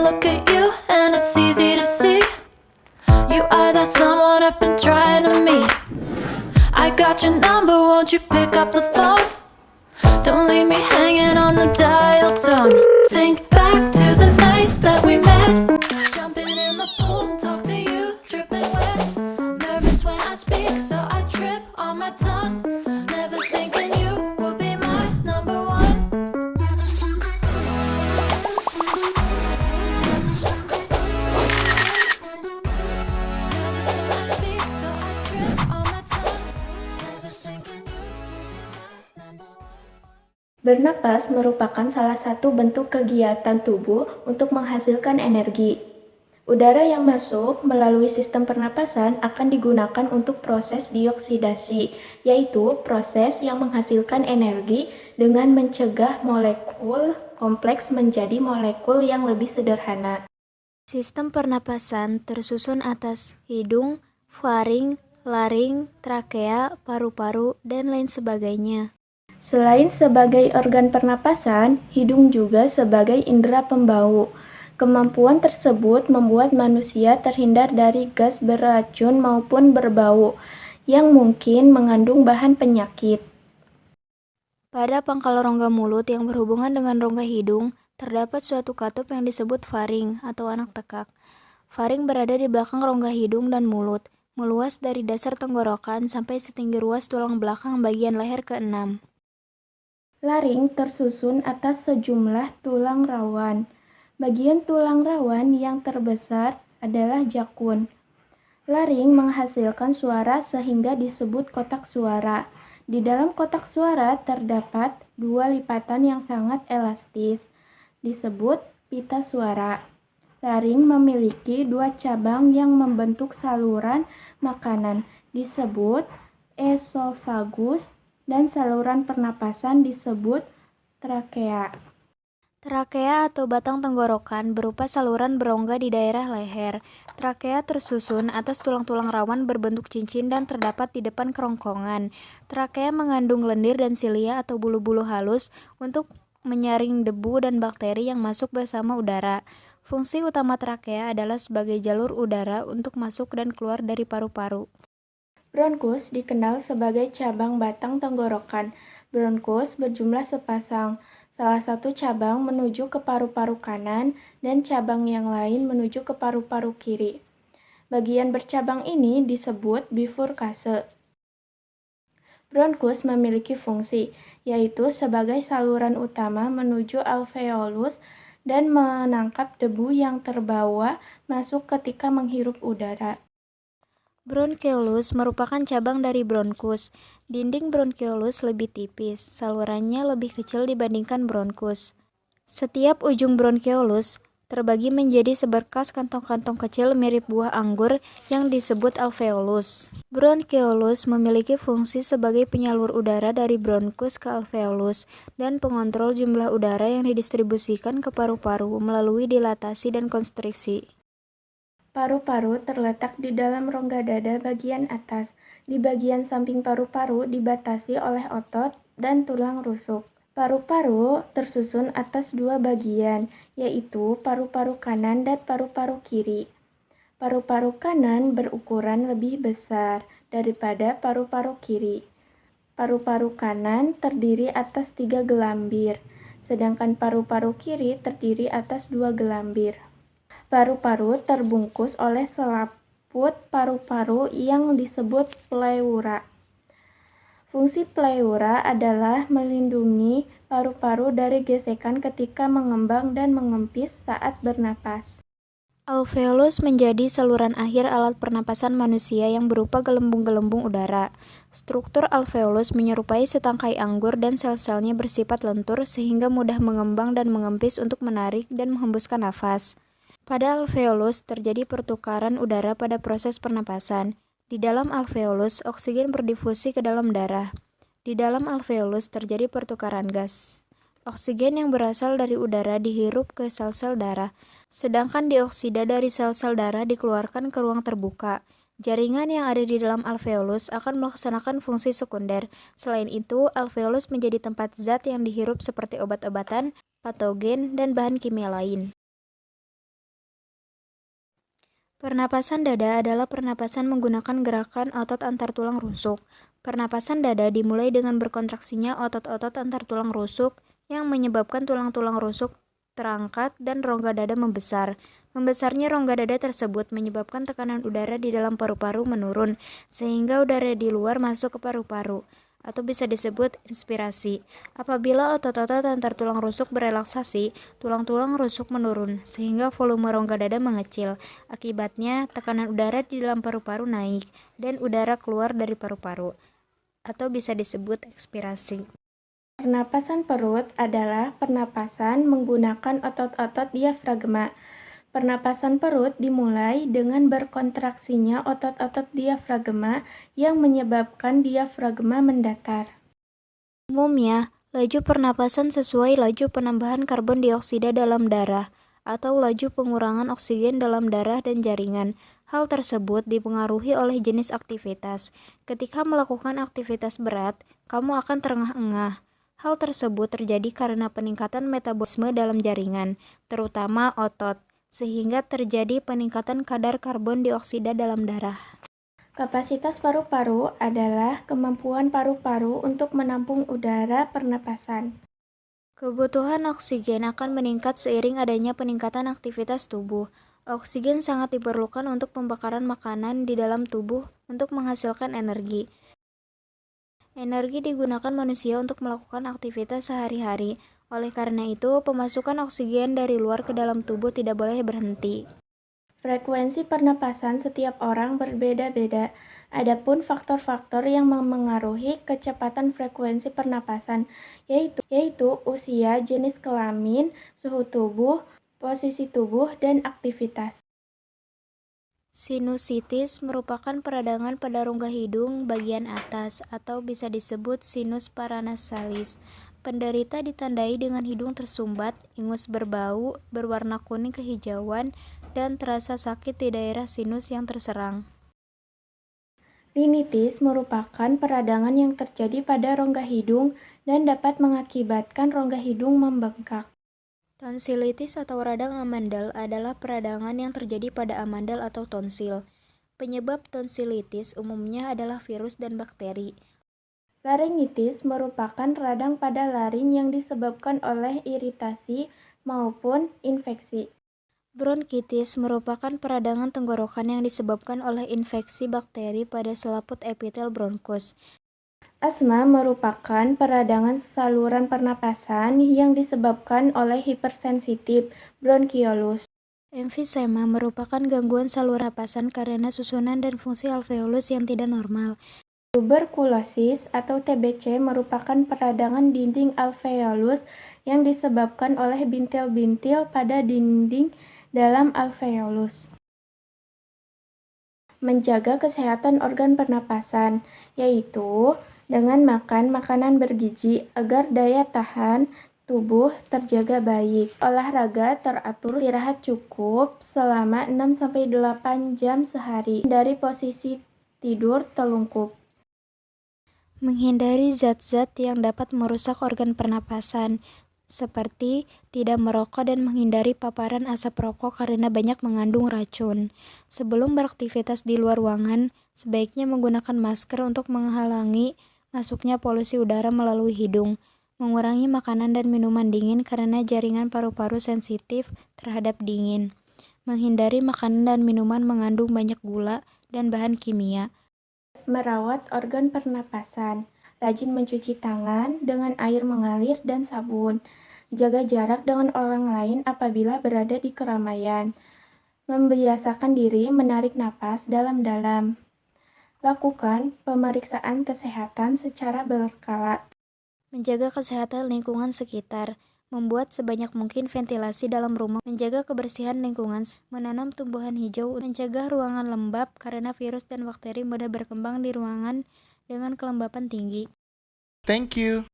look at you and it's easy to see. You are that someone I've been trying to meet. I got your number, won't you pick up the phone? Don't leave me hanging on the dial tone. Think back to the night that we met. Jumping in the pool, talk to you, dripping wet. Nervous when I speak, so I trip on my tongue. Never thinking you would be my number one. Nervous when I speak, so I trip on my tongue. Never thinking you would be my number one. Bernapas merupakan salah satu bentuk kegiatan tubuh untuk menghasilkan energi. Udara yang masuk melalui sistem pernapasan akan digunakan untuk proses dioksidasi, yaitu proses yang menghasilkan energi dengan mencegah molekul kompleks menjadi molekul yang lebih sederhana. Sistem pernapasan tersusun atas hidung, faring, laring, trakea, paru-paru, dan lain sebagainya. Selain sebagai organ pernapasan, hidung juga sebagai indera pembau. Kemampuan tersebut membuat manusia terhindar dari gas beracun maupun berbau yang mungkin mengandung bahan penyakit. Pada pangkal rongga mulut yang berhubungan dengan rongga hidung, terdapat suatu katup yang disebut faring atau anak tekak. Faring berada di belakang rongga hidung dan mulut, meluas dari dasar tenggorokan sampai setinggi ruas tulang belakang bagian leher ke-6. Laring tersusun atas sejumlah tulang rawan. Bagian tulang rawan yang terbesar adalah jakun. Laring menghasilkan suara sehingga disebut kotak suara. Di dalam kotak suara terdapat dua lipatan yang sangat elastis, disebut pita suara. Laring memiliki dua cabang yang membentuk saluran makanan, disebut esofagus, dan saluran pernapasan disebut trakea. Trakea atau batang tenggorokan berupa saluran berongga di daerah leher. Trakea tersusun atas tulang-tulang rawan berbentuk cincin dan terdapat di depan kerongkongan. Trakea mengandung lendir dan silia atau bulu-bulu halus untuk menyaring debu dan bakteri yang masuk bersama udara. Fungsi utama trakea adalah sebagai jalur udara untuk masuk dan keluar dari paru-paru. Bronkus dikenal sebagai cabang batang tenggorokan. Bronkus berjumlah sepasang. Salah satu cabang menuju ke paru-paru kanan dan cabang yang lain menuju ke paru-paru kiri. Bagian bercabang ini disebut bifurkase. Bronkus memiliki fungsi, yaitu sebagai saluran utama menuju alveolus dan menangkap debu yang terbawa masuk ketika menghirup udara. Bronkeolus merupakan cabang dari bronkus. Dinding bronkeolus lebih tipis, salurannya lebih kecil dibandingkan bronkus. Setiap ujung bronkeolus terbagi menjadi seberkas kantong-kantong kecil mirip buah anggur yang disebut alveolus. Bronkeolus memiliki fungsi sebagai penyalur udara dari bronkus ke alveolus dan pengontrol jumlah udara yang didistribusikan ke paru-paru melalui dilatasi dan konstriksi. Paru-paru terletak di dalam rongga dada bagian atas. Di bagian samping paru-paru dibatasi oleh otot dan tulang rusuk. Paru-paru tersusun atas dua bagian, yaitu paru-paru kanan dan paru-paru kiri. Paru-paru kanan berukuran lebih besar daripada paru-paru kiri. Paru-paru kanan terdiri atas 3 gelambir, sedangkan paru-paru kiri terdiri atas 2 gelambir. Paru-paru terbungkus oleh selaput paru-paru yang disebut pleura. Fungsi pleura adalah melindungi paru-paru dari gesekan ketika mengembang dan mengempis saat bernapas. Alveolus menjadi saluran akhir alat pernapasan manusia yang berupa gelembung-gelembung udara. Struktur alveolus menyerupai setangkai anggur dan sel-selnya bersifat lentur sehingga mudah mengembang dan mengempis untuk menarik dan menghembuskan nafas. Pada alveolus terjadi pertukaran udara pada proses pernapasan. Di dalam alveolus, oksigen berdifusi ke dalam darah. Di dalam alveolus terjadi pertukaran gas. Oksigen yang berasal dari udara dihirup ke sel-sel darah, sedangkan dioksida dari sel-sel darah dikeluarkan ke ruang terbuka. Jaringan yang ada di dalam alveolus akan melaksanakan fungsi sekunder. Selain itu, alveolus menjadi tempat zat yang dihirup seperti obat-obatan, patogen, dan bahan kimia lain. Pernapasan dada adalah pernapasan menggunakan gerakan otot antar tulang rusuk. Pernapasan dada dimulai dengan berkontraksinya otot-otot antar tulang rusuk yang menyebabkan tulang-tulang rusuk terangkat dan rongga dada membesar. Membesarnya rongga dada tersebut menyebabkan tekanan udara di dalam paru-paru menurun, sehingga udara di luar masuk ke paru-paru, atau bisa disebut inspirasi. Apabila otot-otot antar tulang rusuk berelaksasi, tulang-tulang rusuk menurun, sehingga volume rongga dada mengecil. Akibatnya, tekanan udara di dalam paru-paru naik, dan udara keluar dari paru-paru, atau bisa disebut ekspirasi. Pernapasan perut adalah pernapasan menggunakan otot-otot diafragma. Pernapasan perut dimulai dengan berkontraksinya otot-otot diafragma yang menyebabkan diafragma mendatar. Umumnya, laju pernapasan sesuai laju penambahan karbon dioksida dalam darah atau laju pengurangan oksigen dalam darah dan jaringan. Hal tersebut dipengaruhi oleh jenis aktivitas. Ketika melakukan aktivitas berat, kamu akan terengah-engah. Hal tersebut terjadi karena peningkatan metabolisme dalam jaringan, terutama otot, sehingga terjadi peningkatan kadar karbon dioksida dalam darah. Kapasitas paru-paru adalah kemampuan paru-paru untuk menampung udara pernapasan. Kebutuhan oksigen akan meningkat seiring adanya peningkatan aktivitas tubuh. Oksigen sangat diperlukan untuk pembakaran makanan di dalam tubuh untuk menghasilkan energi. Energi digunakan manusia untuk melakukan aktivitas sehari-hari. Oleh karena itu, pemasukan oksigen dari luar ke dalam tubuh tidak boleh berhenti. Frekuensi pernapasan setiap orang berbeda-beda. Adapun faktor-faktor yang memengaruhi kecepatan frekuensi pernapasan yaitu usia, jenis kelamin, suhu tubuh, posisi tubuh, dan aktivitas. Sinusitis merupakan peradangan pada rongga hidung bagian atas atau bisa disebut sinus paranasalis. Penderita ditandai dengan hidung tersumbat, ingus berbau, berwarna kuning kehijauan, dan terasa sakit di daerah sinus yang terserang. Rinitis merupakan peradangan yang terjadi pada rongga hidung dan dapat mengakibatkan rongga hidung membengkak. Tonsilitis atau radang amandel adalah peradangan yang terjadi pada amandel atau tonsil. Penyebab tonsilitis umumnya adalah virus dan bakteri. Laringitis merupakan radang pada laring yang disebabkan oleh iritasi maupun infeksi. Bronkitis merupakan peradangan tenggorokan yang disebabkan oleh infeksi bakteri pada selaput epitel bronkus. Asma merupakan peradangan saluran pernapasan yang disebabkan oleh hipersensitif bronkiolus. Emfisema merupakan gangguan saluran pernapasan karena susunan dan fungsi alveolus yang tidak normal. Tuberkulosis atau TBC merupakan peradangan dinding alveolus yang disebabkan oleh bintil-bintil pada dinding dalam alveolus. Menjaga kesehatan organ pernapasan, yaitu dengan makan makanan bergizi agar daya tahan tubuh terjaga baik. Olahraga teratur, istirahat cukup selama 6-8 jam sehari dari posisi tidur telungkup. Menghindari zat-zat yang dapat merusak organ pernapasan, seperti tidak merokok dan menghindari paparan asap rokok karena banyak mengandung racun. Sebelum beraktivitas di luar ruangan, sebaiknya menggunakan masker untuk menghalangi masuknya polusi udara melalui hidung. Mengurangi makanan dan minuman dingin karena jaringan paru-paru sensitif terhadap dingin. Menghindari makanan dan minuman mengandung banyak gula dan bahan kimia. Merawat organ pernapasan. Rajin mencuci tangan dengan air mengalir dan sabun. Jaga jarak dengan orang lain apabila berada di keramaian. Membiasakan diri menarik napas dalam-dalam. Lakukan pemeriksaan kesehatan secara berkala. Menjaga kesehatan lingkungan sekitar. Membuat sebanyak mungkin ventilasi dalam rumah. Menjaga kebersihan lingkungan. Menanam tumbuhan hijau. Mencegah ruangan lembab karena virus dan bakteri mudah berkembang di ruangan dengan kelembapan tinggi. Thank you.